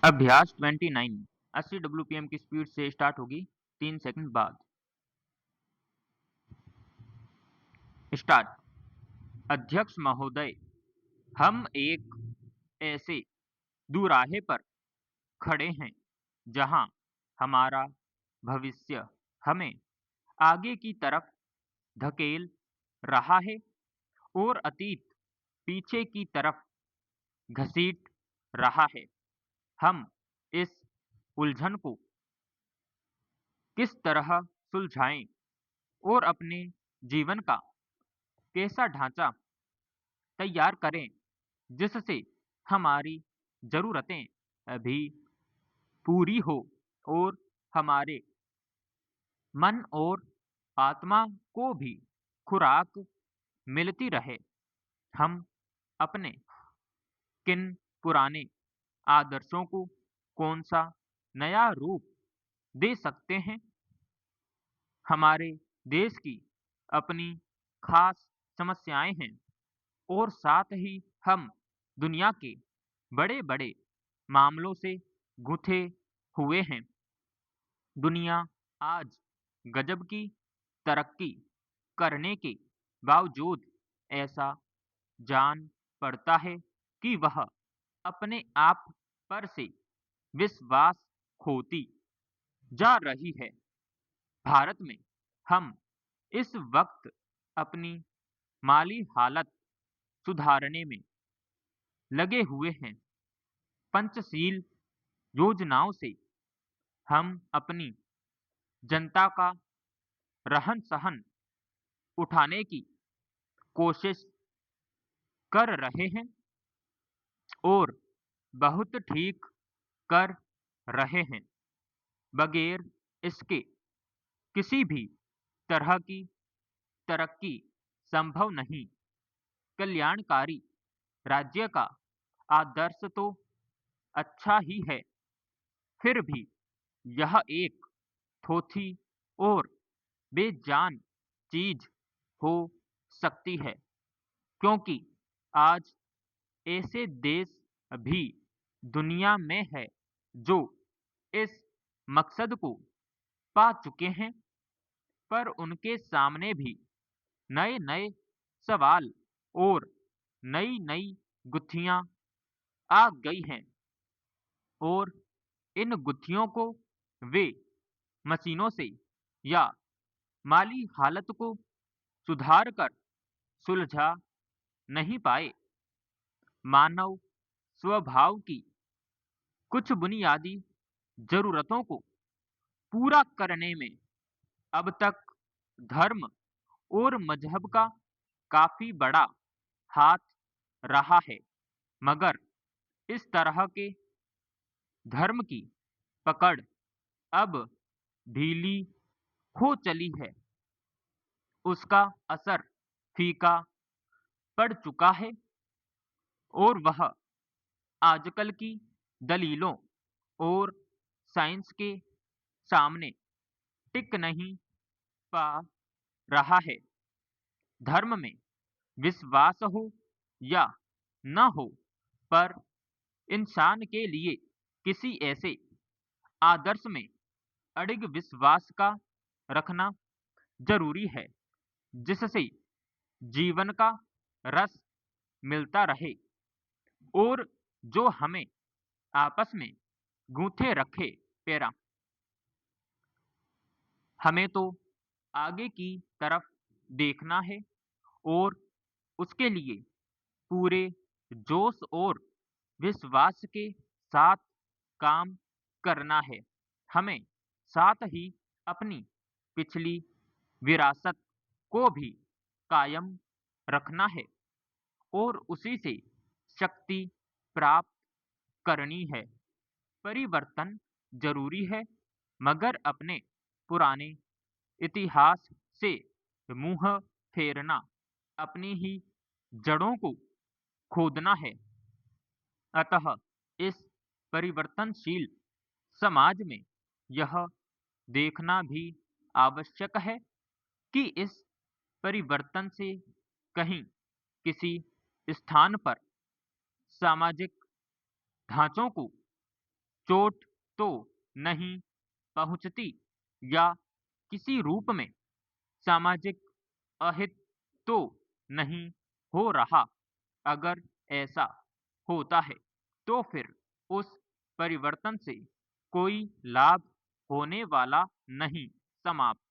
अभ्यास 29 80 WPM की speed से स्टार्ट होगी 3 सेकंड बाद। स्टार्ट। अध्यक्ष महोदय, हम एक ऐसे दुराहे पर खड़े हैं जहां हमारा भविष्य हमें आगे की तरफ धकेल रहा है और अतीत पीछे की तरफ घसीट रहा है। हम इस उलझन को किस तरह सुलझाएं और अपने जीवन का कैसा ढांचा तैयार करें जिससे हमारी ज़रूरतें भी पूरी हो और हमारे मन और आत्मा को भी खुराक मिलती रहे। हम अपने किन पुराने आदर्शों को कौन सा नया रूप दे सकते हैं? हमारे देश की अपनी खास समस्याएं हैं और साथ ही हम दुनिया के बड़े-बड़े मामलों से गुथे हुए हैं। दुनिया आज गजब की तरक्की करने के बावजूद ऐसा जान पड़ता है कि वह अपने आप पर से विश्वास खोती जा रही है। भारत में हम इस वक्त अपनी माली हालत सुधारने में लगे हुए हैं। पंचशील योजनाओं से हम अपनी जनता का रहन-सहन उठाने की कोशिश कर रहे हैं और बहुत ठीक कर रहे हैं। बगैर इसके किसी भी तरह की तरक्की संभव नहीं। कल्याणकारी राज्य का आदर्श तो अच्छा ही है, फिर भी यह एक थोथी और बेजान चीज हो सकती है, क्योंकि आज ऐसे देश भी दुनिया में है जो इस मकसद को पा चुके हैं, पर उनके सामने भी नए-नए सवाल और नई-नई गुत्थियां आ गई हैं और इन गुत्थियों को वे मशीनों से या माली हालत को सुधार कर सुलझा नहीं पाए। मानव स्वभाव की कुछ बुनियादी जरूरतों को पूरा करने में अब तक धर्म और मजहब का काफी बड़ा हाथ रहा है, मगर इस तरह के धर्म की पकड़ अब ढीली हो चली है। उसका असर फीका पड़ चुका है और वह आजकल की दलीलों और साइंस के सामने टिक नहीं पा रहा है। धर्म में विश्वास हो या न हो, पर इंसान के लिए किसी ऐसे आदर्श में अडिग विश्वास का रखना जरूरी है जिससे जीवन का रस मिलता रहे और जो हमें आपस में गूंथे रखे। पेरा हमें तो आगे की तरफ देखना है और उसके लिए पूरे जोश और विश्वास के साथ काम करना है। हमें साथ ही अपनी पिछली विरासत को भी कायम रखना है और उसी से शक्ति प्राप्त करनी है। परिवर्तन जरूरी है, मगर अपने पुराने इतिहास से मुंह फेरना अपनी ही जड़ों को खोदना है। अतः इस परिवर्तनशील समाज में यह देखना भी आवश्यक है कि इस परिवर्तन से कहीं किसी स्थान पर सामाजिक ढांचों को चोट तो नहीं पहुंचती या किसी रूप में सामाजिक अहित तो नहीं हो रहा। अगर ऐसा होता है तो फिर उस परिवर्तन से कोई लाभ होने वाला नहीं। समाप्त।